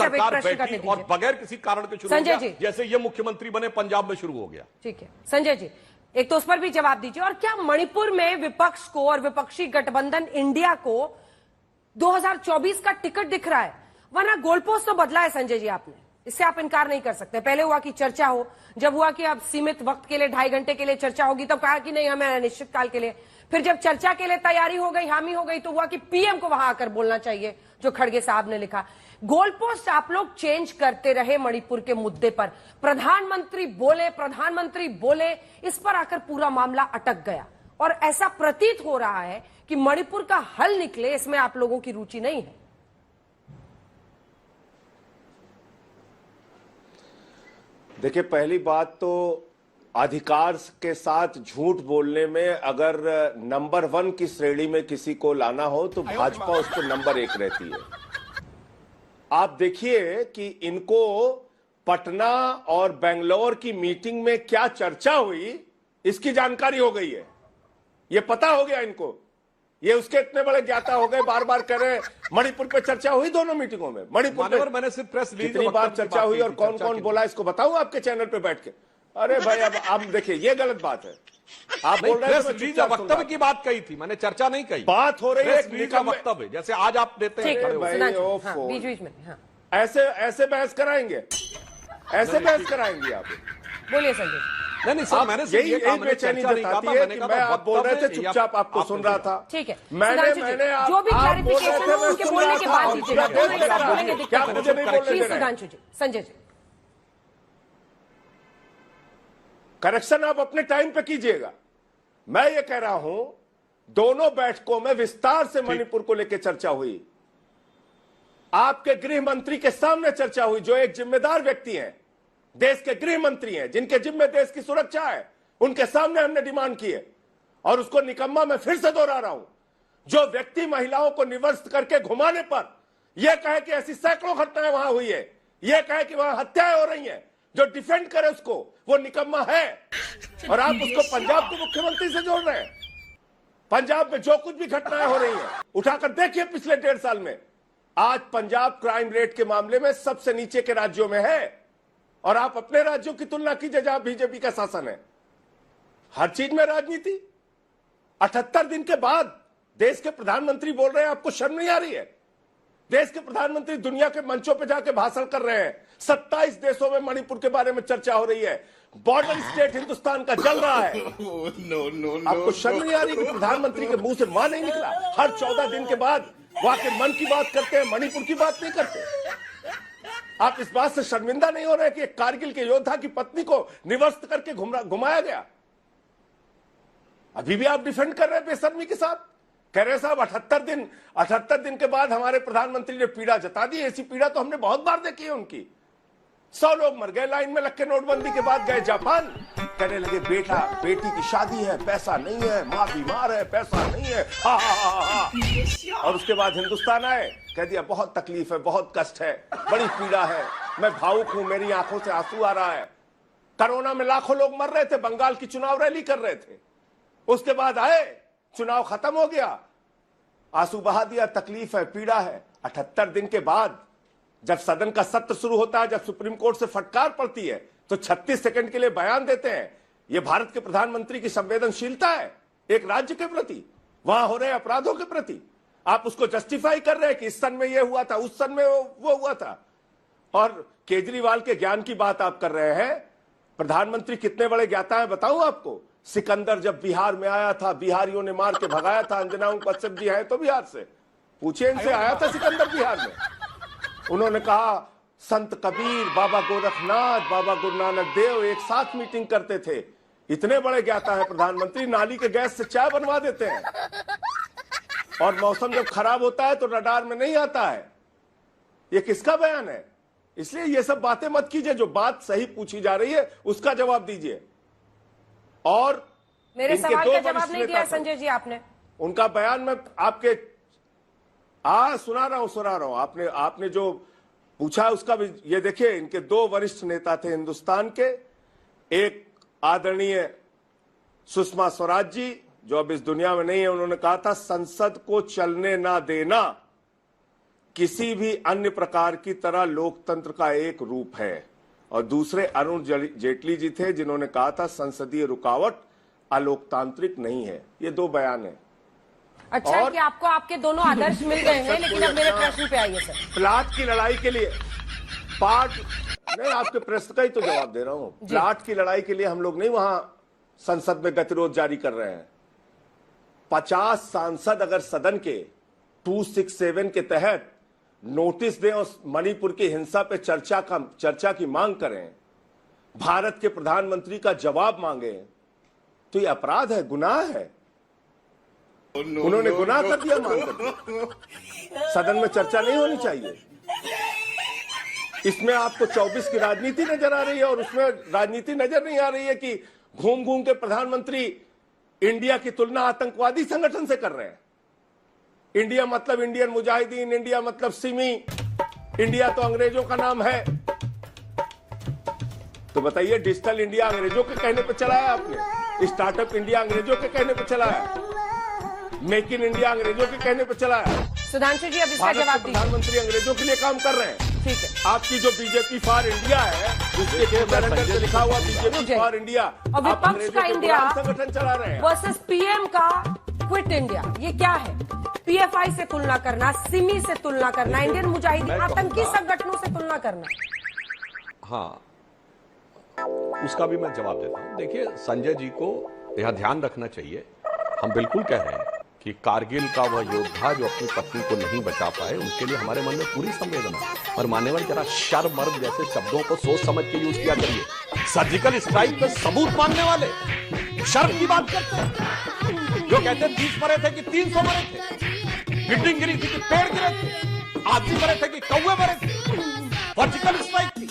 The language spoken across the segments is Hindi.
सरकार बैठी और बगैर किसी कारण के शुरू हो गया, जैसे ये मुख्यमंत्री बने पंजाब में शुरू हो गया। ठीक है संजय जी, एक तो उस पर भी जवाब दीजिए। और क्या मणिपुर में विपक्ष को और विपक्षी गठबंधन इंडिया को 2024 का टिकट दिख रहा है? वरना गोलपोस्ट तो बदला है संजय जी आपने, इससे आप इनकार नहीं कर सकते। पहले हुआ कि चर्चा हो, जब हुआ कि अब सीमित वक्त के लिए 2.5 घंटे के लिए चर्चा होगी, तब कहा कि नहीं हमें अनिश्चित काल के लिए। फिर जब चर्चा के लिए तैयारी हो गई, हामी हो गई, तो हुआ कि पीएम को वहां आकर बोलना चाहिए, जो खड़गे साहब ने लिखा। गोलपोस्ट आप लोग चेंज करते रहे मणिपुर के मुद्दे पर। प्रधानमंत्री बोले, इस पर आकर पूरा मामला अटक गया और ऐसा प्रतीत हो रहा है कि मणिपुर का हल निकले, इसमें आप लोगों की रुचि नहीं है। देखिए, पहली बात तो अधिकार के साथ झूठ बोलने में अगर नंबर 1 की श्रेणी में किसी को लाना हो तो भाजपा उस पर नंबर 1 रहती है। आप देखिए कि इनको पटना और बेंगलोर की मीटिंग में क्या चर्चा हुई, इसकी जानकारी हो गई है। ये पता हो गया इनको। ये उसके इतने बड़े ज्ञाता हो गए, बार बार कह रहे हैं मणिपुर पे चर्चा हुई दोनों मीटिंगों में। मणिपुर में मैंने सिर्फ प्रेस कितनी बार चर्चा हुई और कौन कौन बोला, इसको बताऊं आपके चैनल पे बैठ के? अरे भाई, अब आप देखिए, ये गलत बात है। आप बोल रहे हैं वक्तव्य की बात कही थी, मैंने चर्चा नहीं कही। बात हो रही है वक्तव्य, जैसे आज आप देते हैं। बीच में ऐसे बहस कराएंगे, ऐसे बहस कराएंगे आप? बोलिए संजय। नहीं सर, मैंने यही बेचैनी जताती है कि मैं आप बोल रहे थे, चुपचाप आपको सुन रहा था। ठीक है, मैंने जो भी क्लैरिफिकेशन हो उनके बोलने के बाद दीजिएगा। क्या मुझे नहीं बोलने दे रहे? सुधांशु जी, संजय जी, करेक्शन आप अपने टाइम पे कीजिएगा। मैं ये कह रहा हूं, दोनों बैठकों में विस्तार से मणिपुर को लेकर चर्चा हुई। आपके गृह मंत्री के सामने चर्चा हुई, जो एक जिम्मेदार व्यक्ति हैं, देश के गृह मंत्री हैं, जिनके जिम्मे देश की सुरक्षा है। उनके सामने हमने डिमांड की है। और उसको निकम्मा मैं फिर से दोहरा रहा हूं, जो व्यक्ति महिलाओं को निवर्स्त करके घुमाने पर यह कहे कि ऐसी सैकड़ों घटनाएं वहां हुई है, यह कहे कि वहां हत्याएं हो रही हैं, जो डिफेंड करे उसको, वो निकम्मा है। और आप उसको पंजाब के मुख्यमंत्री से जोड़ रहे हैं। पंजाब में जो कुछ भी घटनाएं हो रही हैं, उठाकर देखिए पिछले 1.5 साल में। आज पंजाब क्राइम रेट के मामले में सबसे नीचे के राज्यों में है। और आप अपने राज्यों की तुलना कीजिए जहां बीजेपी का शासन है। हर चीज में राजनीति। 78 दिन के बाद देश के प्रधानमंत्री बोल रहे हैं, आपको शर्म नहीं आ रही है? देश के प्रधानमंत्री दुनिया के मंचों पर जाके भाषण कर रहे हैं। 27 देशों में मणिपुर के बारे में चर्चा हो रही है। बॉर्डर स्टेट हिंदुस्तान का जल रहा है। आपको शर्म नहीं आ रही कि प्रधानमंत्री के मुंह से मां नहीं निकला? हर 14 दिन के बाद वहां के मन की बात करते हैं, मणिपुर की बात नहीं करते। आप इस बात से शर्मिंदा नहीं हो रहे कि एक कारगिल के योद्धा की पत्नी को निवर्स्त करके घुमाया गया? अभी भी आप डिफेंड कर रहे हैं बेशर्मी के साथ। कह रहे साहब 78 दिन के बाद हमारे प्रधानमंत्री ने पीड़ा जता दी। ऐसी पीड़ा तो हमने बहुत बार देखी है उनकी। 100 लोग मर गए लाइन में लग के, नोटबंदी के बाद गए जापान, कहने लगे बेटी की शादी है, पैसा नहीं है, माँ बीमार है, पैसा नहीं है, हा हा हा हा। और उसके बाद हिंदुस्तान आए, कह दिया बहुत तकलीफ है, बहुत कष्ट है, बड़ी पीड़ा है, मैं भावुक हूं, मेरी आंखों से आंसू आ रहा है। कोरोना में लाखों लोग मर रहे थे, बंगाल की चुनाव रैली कर रहे थे। उसके बाद आए, चुनाव खत्म हो गया, आंसू बहा दिया, तकलीफ है, पीड़ा है। 78 दिन के बाद जब सदन का सत्र शुरू होता है, जब सुप्रीम कोर्ट से फटकार पड़ती है, तो 36 सेकंड के लिए बयान देते हैं। यह भारत के प्रधानमंत्री की संवेदनशीलता है एक राज्य के प्रति, वहां हो रहे अपराधों के प्रति। आप उसको जस्टिफाई कर रहे हैं कि इस सन में यह हुआ था, उस सन में वो हुआ था। और केजरीवाल के ज्ञान की बात आप कर रहे हैं। प्रधानमंत्री कितने बड़े ज्ञाता है बताऊं आपको? सिकंदर जब बिहार में आया था, बिहारियों ने मार के भगाया था। अंजना कश्यप जी है तो बिहार से, पूछिए इनसे, आया था सिकंदर बिहार में। उन्होंने कहा संत कबीर, बाबा गोरखनाथ, बाबा गुरु नानक देव एक साथ मीटिंग करते थे। इतने बड़े ज्ञाता है प्रधानमंत्री, नाली के गैस से चाय बनवा देते हैं। और मौसम जब खराब होता है तो रडार में नहीं आता है। ये किसका बयान है? इसलिए ये सब बातें मत कीजिए, जो बात सही पूछी जा रही है उसका जवाब दीजिए। और मेरे सवाल का जवाब नहीं दिया संजय जी आपने। उनका बयान मैं आपके सुना रहा हूं। आपने जो पूछा उसका भी ये देखिए। इनके 2 वरिष्ठ नेता थे हिंदुस्तान के, एक आदरणीय सुषमा स्वराज जी जो अब इस दुनिया में नहीं है, उन्होंने कहा था संसद को चलने ना देना। किसी भी अन्य प्रकार की तरह लोकतंत्र का एक रूप है, और दूसरे अरुण जेटली जी थे जिन्होंने कहा था संसदीय रुकावट अलोकतांत्रिक नहीं है। ये दो बयान है। अच्छा है कि आपको आपके दोनों आदर्श मिल गए हैं, लेकिन अब मेरे प्रश्न पे आइए सर। प्लाट की लड़ाई के लिए नहीं, आपके प्रश्न का ही तो जवाब दे रहा हूं। प्लाट की लड़ाई के लिए हम लोग नहीं वहां संसद में गतिरोध जारी कर रहे हैं। 50 सांसद अगर सदन के 267 के तहत नोटिस दें और मणिपुर की हिंसा पे चर्चा की मांग करें, भारत के प्रधानमंत्री का जवाब मांगे, तो ये अपराध है, गुनाह है। उन्होंने गुनाह कर दिया मांग कर। सदन में चर्चा नहीं होनी चाहिए। इसमें आपको 24 की राजनीति नजर आ रही है, और उसमें राजनीति नजर नहीं आ रही है कि घूम घूम के प्रधानमंत्री इंडिया की तुलना आतंकवादी संगठन से कर रहे हैं। इंडिया मतलब इंडियन मुजाहिदीन, इंडिया मतलब सिमी, इंडिया तो अंग्रेजों का नाम है। तो बताइए, डिजिटल इंडिया अंग्रेजों के कहने पर चलाया आपने? स्टार्टअप इंडिया अंग्रेजों के कहने पर चलाया? मेक इन इंडिया अंग्रेजों के कहने पर चलाया? सुधांशु जी, अब इसका जवाब दीजिए। प्रधानमंत्री अंग्रेजों के लिए काम कर रहे हैं। ठीक है। आपकी जो बीजेपी फॉर इंडिया है, जिसके कैलेंडर पे लिखा हुआ बीजेपी फॉर इंडिया, और विपक्ष का इंडिया संगठन चला रहे हैं वर्सेस पीएम का क्विट इंडिया, ये क्या है? पीएफआई से तुलना करना, सिमी से तुलना करना, इंडियन मुजाहिदीन आतंकी संगठनों से तुलना करना। हाँ, उसका भी मैं जवाब देता हूं। देखिए, संजय जी को यह ध्यान रखना चाहिए, हम बिल्कुल कह रहे हैं कि कारगिल का वह योद्धा जो अपनी पत्नी को नहीं बचा पाए, उनके लिए हमारे मन में पूरी संवेदना है। और मान्यवर, जरा शर्म मर्म जैसे शब्दों को सोच समझ के यूज किया करिए। सर्जिकल स्ट्राइक पे सबूत मांगने वाले शर्म की बात करते हैं। जो कहते हैं 30 मरे थे कि 300 मरे थे, बिल्डिंग गिरी थी कि पेड़ गिरे थे, आदमी मरे थे कि कौवे मरे थे, सर्जिकल स्ट्राइक थी।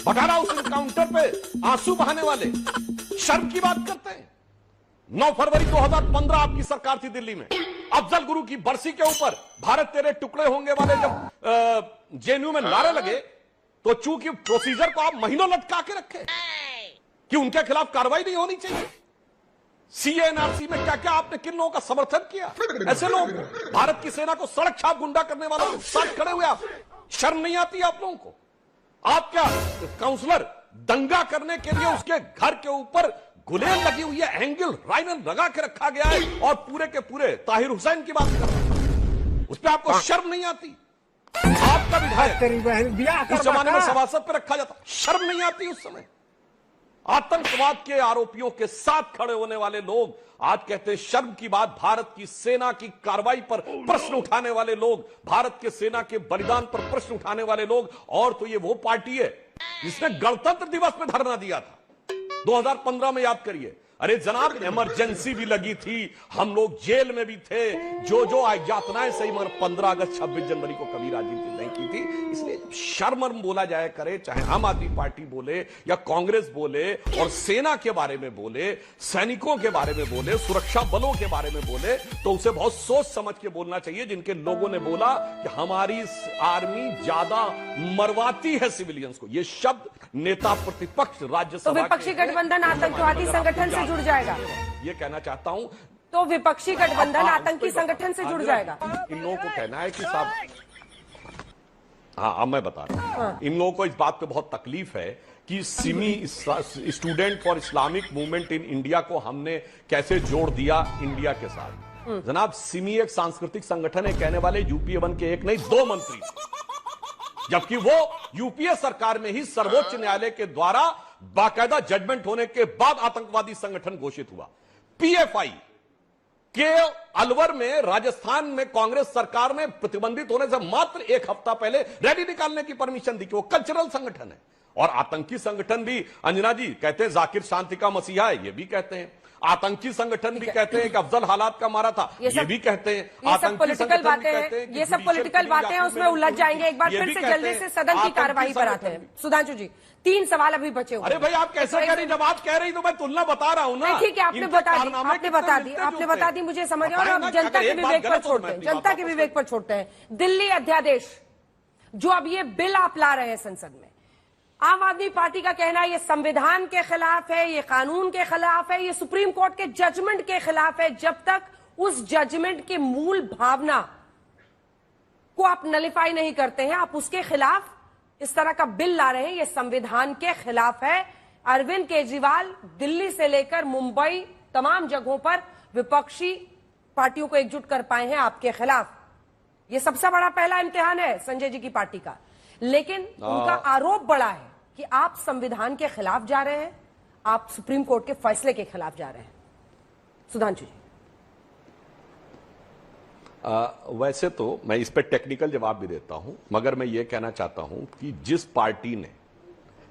बघारा उस एनकाउंटर पे आंसू बहाने वाले शर्म की बात करते हैं। 9 फरवरी 2015 आपकी सरकार थी दिल्ली में, अफजल गुरु की बरसी के ऊपर भारत तेरे टुकड़े होंगे वाले जब जेएनयू में नारे लगे, तो चूंकि प्रोसीजर को आप महीनों लटका के रखे कि उनके खिलाफ कार्रवाई नहीं होनी चाहिए। सीएनआरसी में क्या क्या आपने किन लोगों का समर्थन किया? ऐसे लोग, भारत की सेना को सड़क छाप गुंडा करने वालों के साथ खड़े हुए आप, शर्म नहीं आती आप लोगों को? आप क्या काउंसलर दंगा करने के लिए उसके घर के ऊपर गुलेल लगी हुई है, एंगल राइनल लगा के रखा गया है, और पूरे के पूरे ताहिर हुसैन की बात कर रहे हैं, उस पर आपको शर्म नहीं आती? आपका विधायक उस जमाने में सभासद पे रखा जाता, शर्म नहीं आती उस समय? आतंकवाद के आरोपियों के साथ खड़े होने वाले लोग आज कहते हैं शर्म की बात। भारत की सेना की कार्रवाई पर प्रश्न उठाने वाले लोग, भारत के सेना के बलिदान पर प्रश्न उठाने वाले लोग, और तो ये वो पार्टी है जिसने गणतंत्र दिवस में धरना दिया था 2015 में, याद करिए। अरे जनाब, इमरजेंसी भी लगी थी, हम लोग जेल में भी थे, जो यातनाएं सही, मगर 15 अगस्त 26 जनवरी को कभी राजनीति नहीं की थी। इसलिए शर्म बोला जाए करे, चाहे आम आदमी पार्टी बोले या कांग्रेस बोले, और सेना के बारे में बोले, सैनिकों के बारे में बोले, सुरक्षा बलों के बारे में बोले, तो उसे बहुत सोच समझ के बोलना चाहिए। जिनके लोगों ने बोला कि हमारी आर्मी ज्यादा मरवाती है सिविलियंस को, ये शब्द नेता प्रतिपक्ष राज्यसभा, तो विपक्षी गठबंधन आतंकवादी संगठन से जुड़ जाएगा, ये कहना चाहता हूं। तो विपक्षी गठबंधन आतंकी संगठन से जुड़ जाएगा। इन लोगों को कहना है कि साहब, हाँ अब मैं बता रहा हूं, इन लोगों को इस बात पे बहुत तकलीफ है कि Simi, student for Islamic movement in India, को हमने कैसे जोड़ दिया इंडिया के साथ। जनाब, सिमी एक सांस्कृतिक संगठन है, कहने वाले यूपीए 1 के एक नहीं 2 मंत्री, जबकि वो यूपीए सरकार में ही सर्वोच्च न्यायालय के द्वारा बाकायदा जजमेंट होने के बाद आतंकवादी संगठन घोषित हुआ। पीएफआई के अलवर में राजस्थान में कांग्रेस सरकार ने प्रतिबंधित होने से मात्र 1 हफ्ता पहले रैली निकालने की परमिशन दी कि वो कल्चरल संगठन है। और आतंकी संगठन भी, अंजना जी कहते हैं जाकिर शांति का मसीहा है, ये भी कहते हैं। आतंकी संगठन भी कहते हैं कि अफजल हालात का मारा था, ये भी कहते हैं। ये सब पॉलिटिकल बातें हैं, ये सब पॉलिटिकल बातें हैं, उसमें उलझ जाएंगे। एक बार फिर से जल्दी से सदन की कार्यवाही पर आते हैं। सुधांशु जी, 3 सवाल अभी बचे हुए। अरे भाई, आप कैसे कह रही, जब आप कह रही तो मैं तुलना बता रहा हूं ना। ठीक है, आपने बता दी, मुझे समझ। और अब जनता के विवेक पर छोड़ते हैं, जनता के विवेक पर छोड़ते हैं। दिल्ली अध्यादेश, जो अब ये बिल आप ला रहे हैं संसद में, आम आदमी पार्टी का कहना है ये संविधान के खिलाफ है, ये कानून के खिलाफ है, ये सुप्रीम कोर्ट के जजमेंट के खिलाफ है, जब तक उस जजमेंट की मूल भावना को आप नलिफाई नहीं करते हैं, आप उसके खिलाफ इस तरह का बिल ला रहे हैं, ये संविधान के खिलाफ है। अरविंद केजरीवाल दिल्ली से लेकर मुंबई तमाम जगहों पर विपक्षी पार्टियों को एकजुट कर पाए हैं आपके खिलाफ। ये सबसे बड़ा पहला इम्तिहान है संजय जी की पार्टी का। लेकिन उनका आरोप बड़ा है कि आप संविधान के खिलाफ जा रहे हैं, आप सुप्रीम कोर्ट के फैसले के खिलाफ जा रहे हैं। सुधांशु जी। वैसे तो मैं इस पर टेक्निकल जवाब भी देता हूं, मगर मैं यह कहना चाहता हूं कि जिस पार्टी ने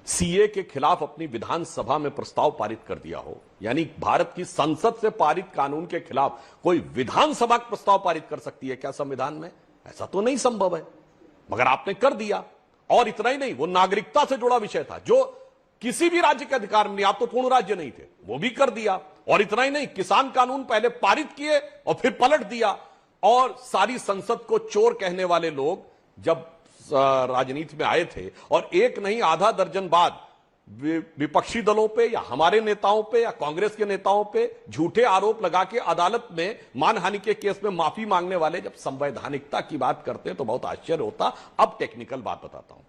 सीए के खिलाफ अपनी विधानसभा में प्रस्ताव पारित कर दिया हो, यानी भारत की संसद से पारित कानून के खिलाफ कोई विधानसभा प्रस्ताव पारित कर सकती है क्या संविधान में? ऐसा तो नहीं संभव है, मगर आपने कर दिया। और इतना ही नहीं, वो नागरिकता से जुड़ा विषय था जो किसी भी राज्य के अधिकार में नहीं, आप तो पूर्ण राज्य नहीं थे, वो भी कर दिया। और इतना ही नहीं, किसान कानून पहले पारित किए और फिर पलट दिया। और सारी संसद को चोर कहने वाले लोग जब राजनीति में आए थे और एक नहीं आधा दर्जन बाद विपक्षी दलों पे या हमारे नेताओं पे या कांग्रेस के नेताओं पे झूठे आरोप लगा के अदालत में मानहानि के केस में माफी मांगने वाले जब संवैधानिकता की बात करते हैं तो बहुत आश्चर्य होता। अब टेक्निकल बात बताता हूं,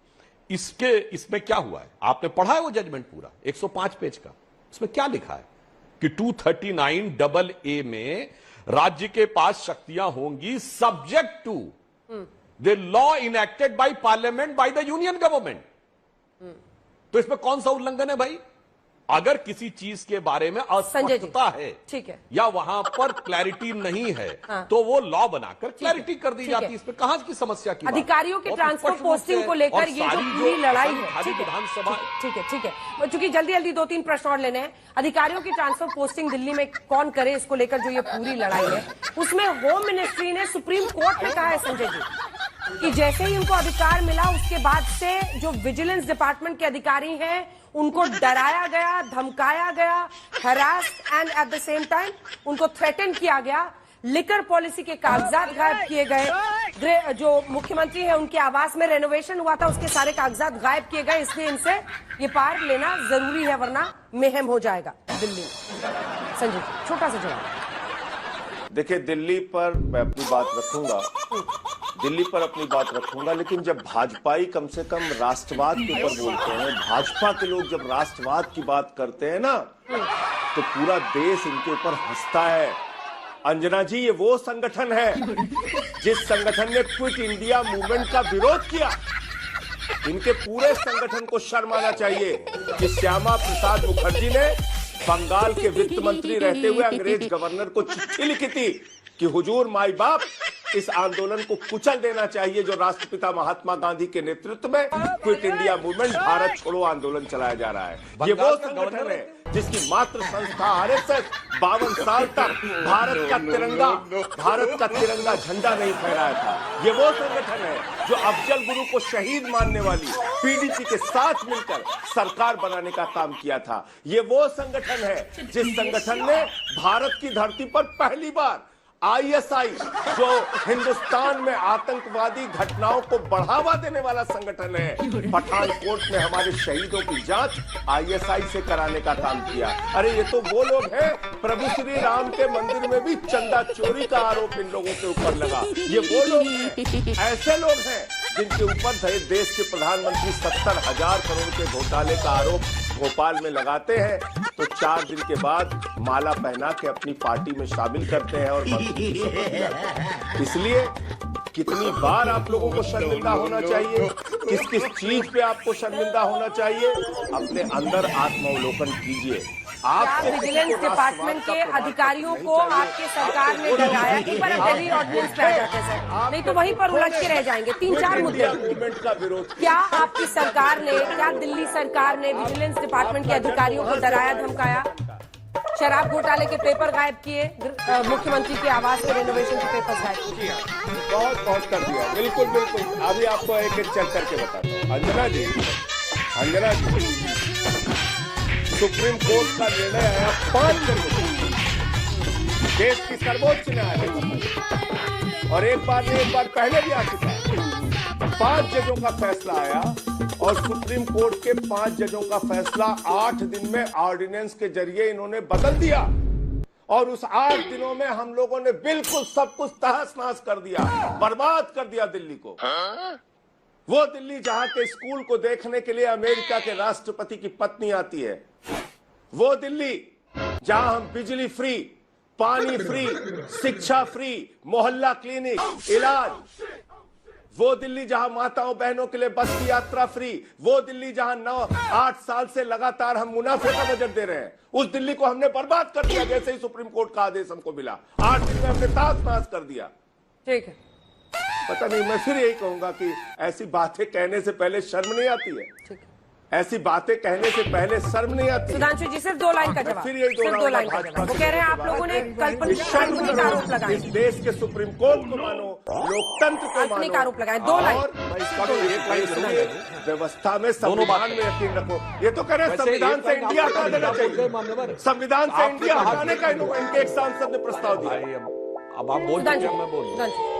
इसमें क्या हुआ है, आपने पढ़ा है वो जजमेंट पूरा 105 पेज का। इसमें क्या लिखा है कि 239AA में राज्य के पास शक्तियां होंगी subject to the law enacted by parliament by the union government. तो इसमें कौन सा उल्लंघन है भाई? अगर किसी चीज के बारे में अस्पष्टता है, ठीक है, या वहां पर क्लैरिटी नहीं है, हाँ, तो वो लॉ बनाकर क्लैरिटी कर दी जाती है। इसमें कहां की समस्या की? अधिकारियों के ट्रांसफर पोस्टिंग को लेकर ये जो पूरी लड़ाई है, विधानसभा, ठीक है, चूंकि जल्दी जल्दी 2-3 प्रश्न और लेने हैं। अधिकारियों की ट्रांसफर पोस्टिंग दिल्ली में कौन करे, इसको लेकर जो ये पूरी लड़ाई है, उसमें होम मिनिस्ट्री ने सुप्रीम कोर्ट में कहा है संजय जी कि जैसे ही उनको अधिकार मिला उसके बाद से जो विजिलेंस डिपार्टमेंट के अधिकारी हैं उनको डराया गया, धमकाया गया, harass and at the same time उनको थ्रेटन किया गया। लिकर पॉलिसी के कागजात गायब किए गए। जो मुख्यमंत्री है उनके आवास में रेनोवेशन हुआ था, उसके सारे कागजात गायब किए गए। इसलिए इनसे ये पार लेना जरूरी है, वरना मेहम हो जाएगा दिल्ली में। संजय जी, छोटा सा जवाब। देखिए, दिल्ली पर मैं अपनी बात रखूंगा, लेकिन जब भाजपाई कम से कम राष्ट्रवाद के ऊपर बोलते हैं, भाजपा के लोग जब राष्ट्रवाद की बात करते हैं ना, तो पूरा देश इनके ऊपर हंसता है। अंजना जी, ये वो संगठन है जिस संगठन ने क्विट इंडिया मूवमेंट का विरोध किया। इनके पूरे संगठन को शर्म आना चाहिए कि श्यामा प्रसाद मुखर्जी ने बंगाल के वित्त मंत्री रहते हुए अंग्रेज गवर्नर को चिट्ठी लिखी थी कि हुजूर माई बाप, इस आंदोलन को कुचल देना चाहिए जो राष्ट्रपिता महात्मा गांधी के नेतृत्व में क्विट इंडिया मूवमेंट, भारत छोड़ो आंदोलन चलाया जा रहा है। ये वो संगठन है जिसकी मात्र संस्था आरएसएस 52 साल तक भारत का तिरंगा झंडा नहीं फहराया था। ये वो संगठन है जो अफजल गुरु को शहीद मानने वाली पीडीपी के साथ मिलकर सरकार बनाने का काम किया था। ये वो संगठन है जिस संगठन ने भारत की धरती पर पहली बार आईएसआई, जो हिंदुस्तान में आतंकवादी घटनाओं को बढ़ावा देने वाला संगठन है, पठानकोट में हमारे शहीदों की जांच आईएसआई से कराने का काम किया। अरे ये तो वो लोग हैं, प्रभु श्री राम के मंदिर में भी चंदा चोरी का आरोप इन लोगों के ऊपर लगा। ये वो लोग हैं, ऐसे लोग हैं जिनके ऊपर देश के प्रधानमंत्री 70,000 करोड़ के घोटाले का आरोप भोपाल में लगाते हैं, तो 4 दिन के बाद माला पहना के अपनी पार्टी में शामिल करते हैं और मंत्री की शपथ दिलाते हैं। इसलिए कितनी बार आप लोगों को शर्मिंदा होना चाहिए, किस किस चीज पे आपको शर्मिंदा होना चाहिए, अपने अंदर आत्मावलोकन कीजिए। आप विजिलेंस डिपार्टमेंट के अधिकारियों को आपकी सरकार ने डराया कि पर दिल्ली ऑर्डिनेंस पे आ जाते सर, नहीं तो वहीं पर उलझ के रह जाएंगे। 3-4 मुद्दे। क्या आपकी सरकार ने, क्या दिल्ली सरकार ने विजिलेंस डिपार्टमेंट के अधिकारियों को डराया, धमकाया? शराब घोटाले के पेपर गायब किए, मुख्यमंत्री के आवास के रेनोवेशन के पेपर गायब किए, बहुत कर दिया। बिल्कुल। अभी आपको एक चेक करके बताता हूँ। अंजना जी, सुप्रीम कोर्ट का निर्णय आया 5 जनवरी, देश की सर्वोच्च न्यायालय, और एक बार पहले भी आ चुका है। 5 जजों का फैसला आया और सुप्रीम कोर्ट के 5 जजों का फैसला 8 दिन में ऑर्डिनेंस के जरिए इन्होंने बदल दिया और उस 8 दिनों में हम लोगों ने बिल्कुल सब कुछ तहस नहस कर दिया, बर्बाद कर दिया दिल्ली को। वो दिल्ली जहां के स्कूल को देखने के लिए अमेरिका के राष्ट्रपति की पत्नी आती है, वो दिल्ली जहां हम बिजली फ्री, पानी फ्री, शिक्षा फ्री, मोहल्ला क्लिनिक, इलाज, वो दिल्ली जहां माताओं बहनों के लिए बस की यात्रा फ्री, वो दिल्ली जहां 9-8 साल से लगातार हम मुनाफे का बजट दे रहे हैं, उस दिल्ली को हमने बर्बाद कर दिया जैसे ही सुप्रीम कोर्ट का आदेश हमको मिला। 8 दिन में हमने तास कर दिया। ठीक है, पता नहीं, मैं फिर यही कहूंगा कि ऐसी बातें कहने से पहले शर्म नहीं आती है। ठीक है। ऐसी बातें कहने से पहले शर्म नहीं आती। सुधांशु जी सिर्फ 2 लाइन का जवाब, फिर यही सिर्फ 2 लाइन का जवाब। वो कह रहे हैं आप लोगों ने काल्पनिक आरोप लगाए, इस देश के सुप्रीम कोर्ट को मानो, लोकतंत्र को काल्पनिक मानो, आरोप लगाए। 2 लाइन और व्यवस्था में, संविधान में यकीन रखो। ये तो कह रहे हैं संविधान से इंडिया हटा देना चाहिए, संविधान से इंडिया हटाने का इनके एक सांसद ने प्रस्ताव दिया। अब आप बोल चुके हैं, मैं बोल रहा हूं।